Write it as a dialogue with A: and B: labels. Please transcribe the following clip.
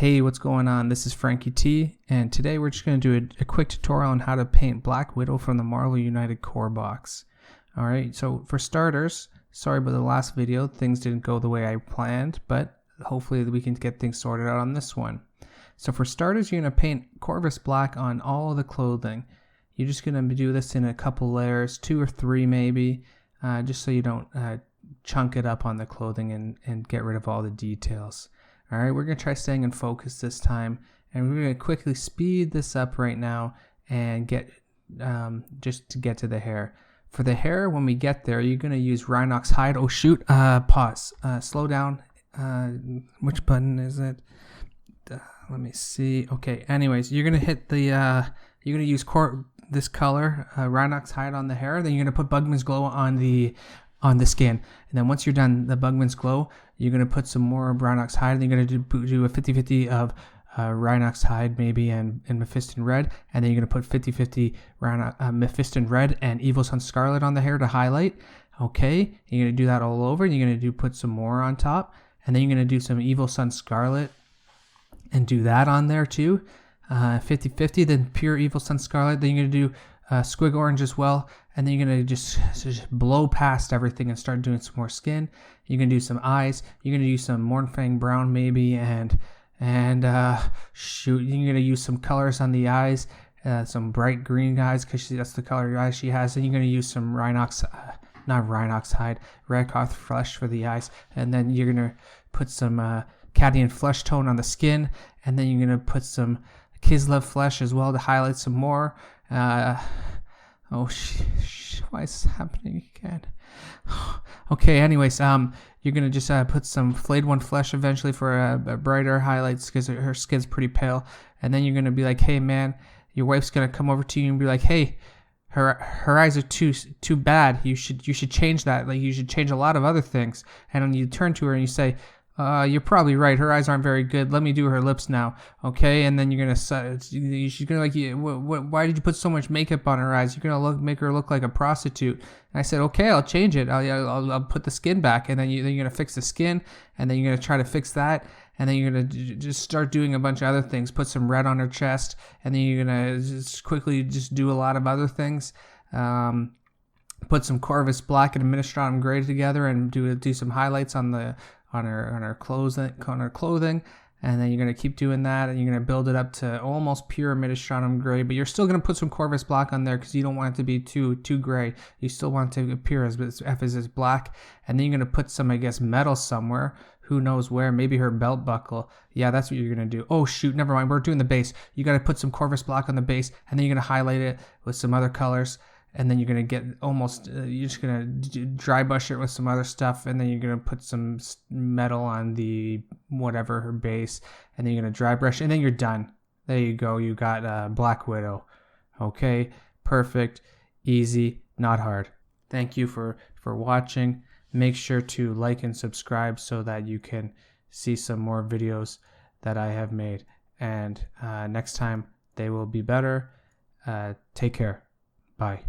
A: Hey, what's going on? This is Frankie T, and today we're just going to do a quick tutorial on how to paint Black Widow from the Marvel United core box. Alright, so for starters, sorry about the last video, things didn't go the way I planned, but hopefully we can get things sorted out on this one. So for starters, you're going to paint corvus black on all of the clothing. You're just going to do this in a couple layers, 2 or 3 maybe, just so you don't chunk it up on the clothing and get rid of all the details. Alright, we're going to try staying in focus this time, and we're going to quickly speed this up right now and get just to get to the hair. For the hair, when we get there, you're going to use Rhinox hide. Oh shoot, pause, slow down. Which button is it? Let me see. Okay, anyways, you're going to hit the, you're going to use this color, Rhinox hide on the hair, then you're going to put Bugman's Glow on the skin, and then once you're done the Bugman's Glow, you're going to put some more Rhinox hide, and you're going to do a 50-50 of Rhinox hide maybe and Mephiston red, and then you're going to put 50-50 Mephiston red and Evil Sun Scarlet on the hair to highlight. Okay, you're going to do that all over, and you're going to put some more on top, and then you're going to do some Evil Sun Scarlet and do that on there too, 50-50, then pure Evil Sun Scarlet, then you're going to do Squig Orange as well, and then you're going to just blow past everything and start doing some more skin. You're going to do some eyes, you're going to use some Mornfang Brown maybe, and shoot, you're going to use some colors on the eyes, some bright green eyes because that's the color eyes she has, and you're going to use some not Rhinox hide, Redcloth flesh for the eyes, and then you're going to put some Cadian flesh tone on the skin, and then you're going to put some Kislev flesh as well to highlight some more. Oh, why is this happening again? Okay, anyways, you're gonna just put some Flayed One flesh eventually for a brighter highlights because her skin's pretty pale, and then you're gonna be like, hey man, your wife's gonna come over to you and be like, hey, her eyes are too bad. You should change that. Like, you should change a lot of other things. And then you turn to her and you say, you're probably right. Her eyes aren't very good. Let me do her lips now, okay? And then you're gonna, she's gonna like, why did you put so much makeup on her eyes? You're gonna make her look like a prostitute. And I said, okay, I'll change it. I'll put the skin back, and then you're gonna fix the skin, and then you're gonna try to fix that, and then you're gonna just start doing a bunch of other things. Put some red on her chest, and then you're gonna just quickly just do a lot of other things. Put some Corvus black and Administratum gray together, and do some highlights on her clothing, and then you're going to keep doing that, and you're going to build it up to almost pure Administratum gray, but you're still going to put some Corvus black on there because you don't want it to be too gray. You still want it to appear as black, and then you're going to put some, I guess, metal somewhere. Who knows where? Maybe her belt buckle. Yeah, that's what you're going to do. Oh shoot, never mind, we're doing the base. You got to put some Corvus black on the base, and then you're going to highlight it with some other colors. And then you're going to get almost, you're just going to dry brush it with some other stuff. And then you're going to put some metal on the whatever, her base. And then you're going to dry brush, and then you're done. There you go. You got Black Widow. Okay, perfect, easy, not hard. Thank you for watching. Make sure to like and subscribe so that you can see some more videos that I have made. And next time they will be better. Take care. Bye.